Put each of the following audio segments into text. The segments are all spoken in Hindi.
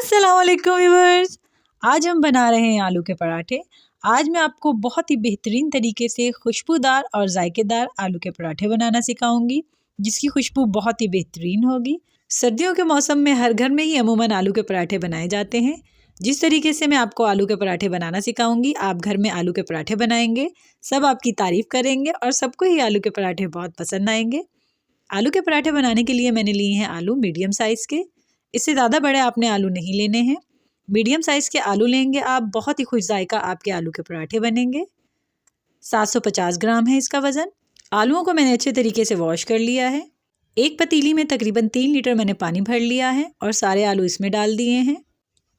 अस्सलाम वालेकुम व्यूअर्स। आज हम बना रहे हैं आलू के पराठे। आज मैं आपको बहुत ही बेहतरीन तरीके से खुशबूदार और जायकेदार आलू के पराठे बनाना सिखाऊंगी, जिसकी खुशबू बहुत ही बेहतरीन होगी। सर्दियों के मौसम में हर घर में ही अमूमन आलू के पराठे बनाए जाते हैं। जिस तरीके से मैं आपको आलू के पराठे बनाना सिखाऊंगी, आप घर में आलू के पराठे बनाएंगे, सब आपकी तारीफ़ करेंगे और सबको ही आलू के पराठे बहुत पसंद आएंगे। आलू के पराठे बनाने के लिए मैंने लिए हैं आलू मीडियम साइज़ के। इससे ज़्यादा बड़े आपने आलू नहीं लेने हैं। मीडियम साइज़ के आलू लेंगे आप, बहुत ही खुश जायका आपके आलू के पराठे बनेंगे। 750 ग्राम है इसका वज़न। आलूओं को मैंने अच्छे तरीके से वॉश कर लिया है। एक पतीली में तकरीबन 3 लीटर मैंने पानी भर लिया है और सारे आलू इसमें डाल दिए हैं।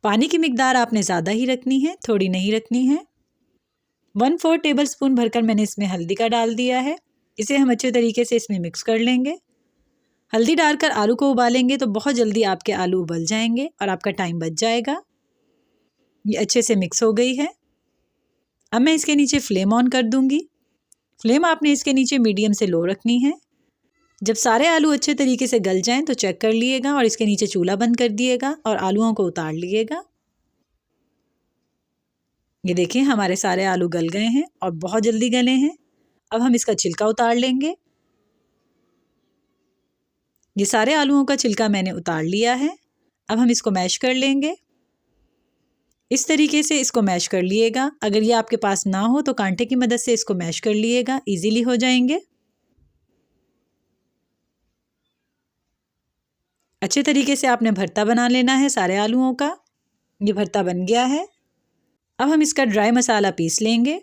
पानी की मिकदार आपने ज़्यादा ही रखनी है, थोड़ी नहीं रखनी है। 1/4 टेबल स्पून भरकर मैंने इसमें हल्दी का डाल दिया है। इसे हम अच्छे तरीके से इसमें मिक्स कर लेंगे। हल्दी डालकर आलू को उबालेंगे तो बहुत जल्दी आपके आलू उबल जाएंगे और आपका टाइम बच जाएगा। ये अच्छे से मिक्स हो गई है। अब मैं इसके नीचे फ्लेम ऑन कर दूंगी। फ्लेम आपने इसके नीचे मीडियम से लो रखनी है। जब सारे आलू अच्छे तरीके से गल जाएं तो चेक कर लिएगा और इसके नीचे चूल्हा बंद कर दिएगा और आलूओं को उतार लिएगा। ये देखिए हमारे सारे आलू गल गए हैं और बहुत जल्दी गले हैं। अब हम इसका छिलका उतार लेंगे। ये सारे आलूओं का छिलका मैंने उतार लिया है। अब हम इसको मैश कर लेंगे। इस तरीके से इसको मैश कर लिएगा। अगर ये आपके पास ना हो तो कांटे की मदद से इसको मैश कर लिएगा, इजीली हो जाएंगे। अच्छे तरीके से आपने भरता बना लेना है सारे आलूओं का। ये भरता बन गया है। अब हम इसका ड्राई मसाला पीस लेंगे।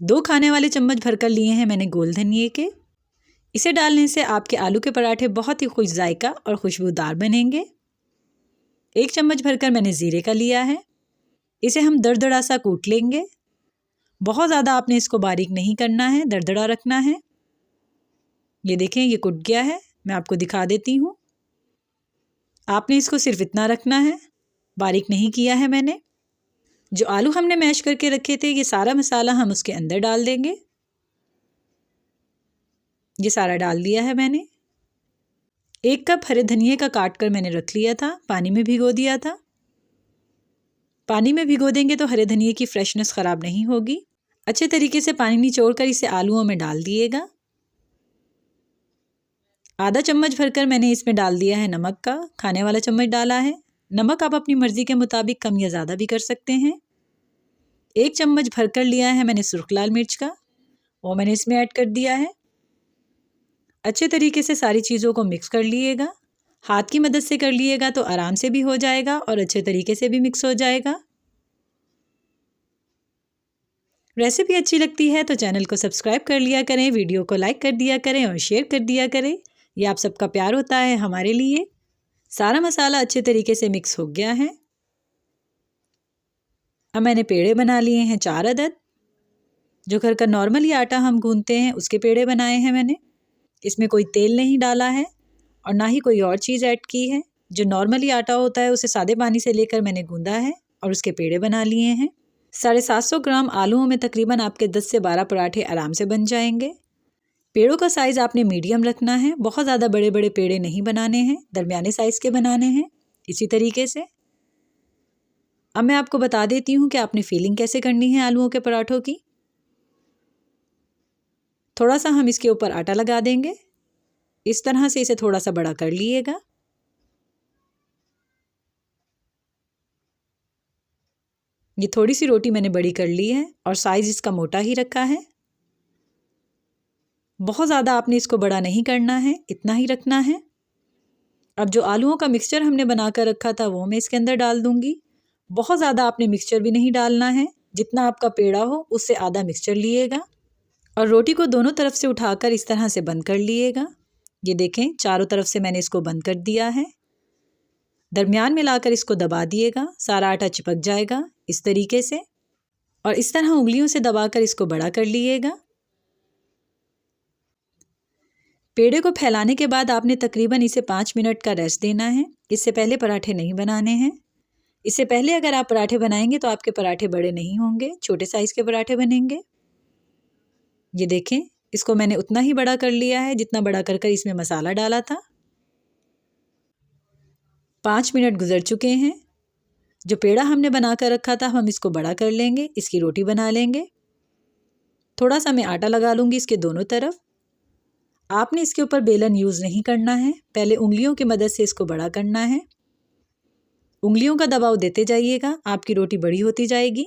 2 खाने वाले चम्मच भरकर लिए हैं मैंने गोल धनिये के। इसे डालने से आपके आलू के पराठे बहुत ही खुश जायका और खुशबूदार बनेंगे। 1 चम्मच भरकर मैंने ज़ीरे का लिया है। इसे हम दरदरा सा कूट लेंगे। बहुत ज़्यादा आपने इसको बारीक नहीं करना है, दरदरा रखना है। ये देखें ये कुट गया है, मैं आपको दिखा देती हूँ। आपने इसको सिर्फ इतना रखना है, बारीक नहीं किया है मैंने। जो आलू हमने मैश करके रखे थे, ये सारा मसाला हम उसके अंदर डाल देंगे। ये सारा डाल दिया है मैंने। 1 कप हरे धनिए का काट कर मैंने रख लिया था, पानी में भिगो दिया था। पानी में भिगो देंगे तो हरे धनिए की फ्रेशनेस ख़राब नहीं होगी। अच्छे तरीके से पानी निचोड़कर इसे आलूओं में डाल दिएगा। आधा चम्मच भरकर मैंने इसमें डाल दिया है नमक का, खाने वाला चम्मच डाला है। नमक आप अपनी मर्ज़ी के मुताबिक कम या ज़्यादा भी कर सकते हैं। 1 चम्मच भरकर लिया है मैंने सुर्ख लाल मिर्च का, वो मैंने इसमें ऐड कर दिया है। अच्छे तरीके से सारी चीज़ों को मिक्स कर लिएगा। हाथ की मदद से कर लिएगा तो आराम से भी हो जाएगा और अच्छे तरीके से भी मिक्स हो जाएगा। रेसिपी अच्छी लगती है तो चैनल को सब्सक्राइब कर लिया करें, वीडियो को लाइक कर दिया करें और शेयर कर दिया करें। ये आप सबका प्यार होता है हमारे लिए। सारा मसाला अच्छे तरीके से मिक्स हो गया है। अब मैंने पेड़े बना लिए हैं 4 अदद। जो घर का नॉर्मली आटा हम गूंथते हैं उसके पेड़े बनाए हैं मैंने। इसमें कोई तेल नहीं डाला है और ना ही कोई और चीज़ ऐड की है। जो नॉर्मली आटा होता है उसे सादे पानी से लेकर मैंने गूंदा है और उसके पेड़े बना लिए हैं। 750 ग्राम आलूओं में तकरीबन आपके 10 से 12 पराठे आराम से बन जाएंगे। पेड़ों का साइज़ आपने मीडियम रखना है, बहुत ज़्यादा बड़े बड़े पेड़े नहीं बनाने हैं, दरमियाने साइज़ के बनाने हैं। इसी तरीके से अब मैं आपको बता देती हूँ कि आपने फीलिंग कैसे करनी है आलूओं के पराठों की। थोड़ा सा हम इसके ऊपर आटा लगा देंगे। इस तरह से इसे थोड़ा सा बड़ा कर लिएगा। ये थोड़ी सी रोटी मैंने बड़ी कर ली है और साइज़ इसका मोटा ही रखा है। बहुत ज़्यादा आपने इसको बड़ा नहीं करना है, इतना ही रखना है। अब जो आलूओं का मिक्सचर हमने बना कर रखा था वो मैं इसके अंदर डाल दूंगी। बहुत ज़्यादा आपने मिक्सचर भी नहीं डालना है, जितना आपका पेड़ा हो उससे आधा मिक्सचर लिएगा और रोटी को दोनों तरफ से उठाकर इस तरह से बंद कर लिएगा। ये देखें चारों तरफ से मैंने इसको बंद कर दिया है। दरमियान में लाकर इसको दबा दिएगा, सारा आटा चिपक जाएगा इस तरीके से। और इस तरह उंगलियों से दबाकर इसको बड़ा कर लिएगा। पेड़े को फैलाने के बाद आपने तकरीबन इसे 5 मिनट का रेस्ट देना है। इससे पहले पराठे नहीं बनाने हैं। इससे पहले अगर आप पराठे बनाएंगे तो आपके पराठे बड़े नहीं होंगे, छोटे साइज़ के पराठे बनेंगे। ये देखें इसको मैंने उतना ही बड़ा कर लिया है जितना बड़ा कर कर इसमें मसाला डाला था। 5 मिनट गुजर चुके हैं। जो पेड़ा हमने बना कर रखा था हम इसको बड़ा कर लेंगे, इसकी रोटी बना लेंगे। थोड़ा सा मैं आटा लगा लूँगी इसके दोनों तरफ। आपने इसके ऊपर बेलन यूज़ नहीं करना है, पहले उंगलियों की मदद से इसको बड़ा करना है। उंगलियों का दबाव देते जाइएगा, आपकी रोटी बड़ी होती जाएगी।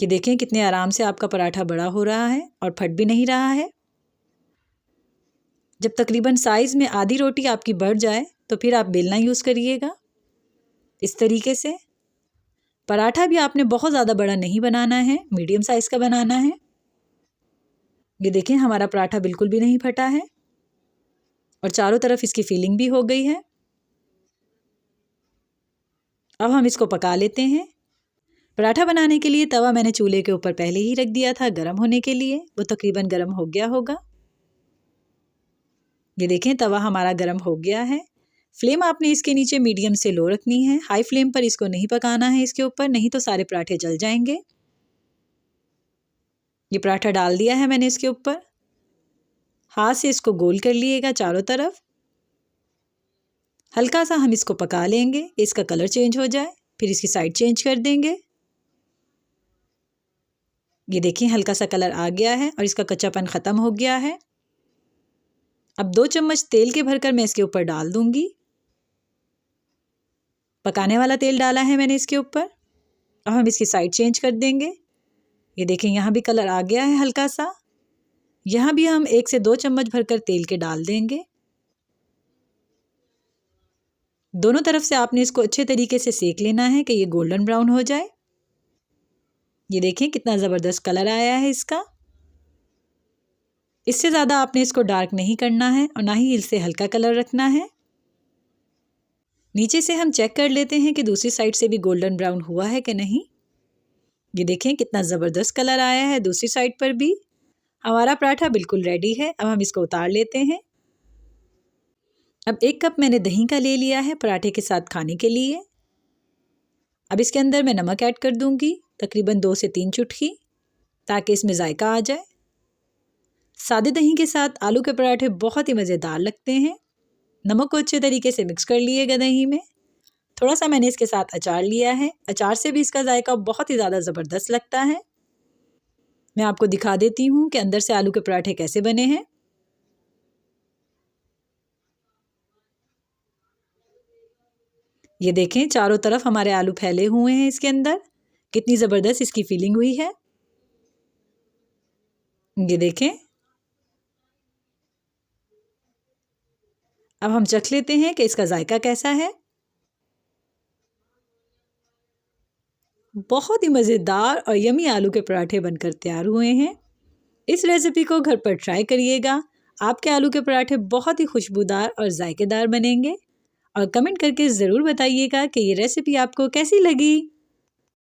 कि देखें कितने आराम से आपका पराठा बड़ा हो रहा है और फट भी नहीं रहा है। जब तकरीबन साइज़ में आधी रोटी आपकी बढ़ जाए तो फिर आप बेलना यूज़ करिएगा। इस तरीके से पराठा भी आपने बहुत ज़्यादा बड़ा नहीं बनाना है, मीडियम साइज़ का बनाना है। ये देखें हमारा पराठा बिल्कुल भी नहीं फटा है और चारों तरफ इसकी फीलिंग भी हो गई है। अब हम इसको पका लेते हैं। पराठा बनाने के लिए तवा मैंने चूल्हे के ऊपर पहले ही रख दिया था गर्म होने के लिए, वो तकरीबन गर्म हो गया होगा। ये देखें तवा हमारा गर्म हो गया है। फ्लेम आपने इसके नीचे मीडियम से लो रखनी है, हाई फ्लेम पर इसको नहीं पकाना है इसके ऊपर, नहीं तो सारे पराठे जल जाएंगे। ये पराठा डाल दिया है मैंने इसके ऊपर। हाथ से इसको गोल कर लिएगा चारों तरफ। हल्का सा हम इसको पका लेंगे, इसका कलर चेंज हो जाए, फिर इसकी साइड चेंज कर देंगे। ये देखिए हल्का सा कलर आ गया है और इसका कच्चापन ख़त्म हो गया है। अब 2 चम्मच तेल के भरकर मैं इसके ऊपर डाल दूंगी। पकाने वाला तेल डाला है मैंने इसके ऊपर। अब हम इसकी साइड चेंज कर देंगे। ये देखें यहाँ भी कलर आ गया है हल्का सा। यहाँ भी हम 1 से 2 चम्मच भरकर तेल के डाल देंगे। दोनों तरफ से आपने इसको अच्छे तरीके से सेक लेना है कि ये गोल्डन ब्राउन हो जाए। ये देखें कितना ज़बरदस्त कलर आया है इसका। इससे ज़्यादा आपने इसको डार्क नहीं करना है और ना ही इससे हल्का कलर रखना है। नीचे से हम चेक कर लेते हैं कि दूसरी साइड से भी गोल्डन ब्राउन हुआ है कि नहीं। ये देखें कितना ज़बरदस्त कलर आया है दूसरी साइड पर भी। हमारा पराठा बिल्कुल रेडी है। अब हम इसको उतार लेते हैं। अब 1 कप मैंने दही का ले लिया है पराठे के साथ खाने के लिए। अब इसके अंदर मैं नमक ऐड कर दूंगी, तकरीबन 2 से 3 चुटकी, ताकि इसमें जायका आ जाए। सादे दही के साथ आलू के पराठे बहुत ही मज़ेदार लगते हैं। नमक को अच्छे तरीके से मिक्स कर लिएगा दही में। थोड़ा सा मैंने इसके साथ अचार लिया है, अचार से भी इसका जायका बहुत ही ज़्यादा ज़बरदस्त लगता है। मैं आपको दिखा देती हूँ कि अंदर से आलू के पराठे कैसे बने हैं। ये देखें चारों तरफ हमारे आलू फैले हुए हैं इसके अंदर, कितनी ज़बरदस्त इसकी फीलिंग हुई है। ये देखें। अब हम चख लेते हैं कि इसका जायका कैसा है। बहुत ही मज़ेदार और यमी आलू के पराठे बनकर तैयार हुए हैं। इस रेसिपी को घर पर ट्राई करिएगा। आपके आलू के पराठे बहुत ही खुशबूदार और जायकेदार बनेंगे। और कमेंट करके ज़रूर बताइएगा कि ये रेसिपी आपको कैसी लगी।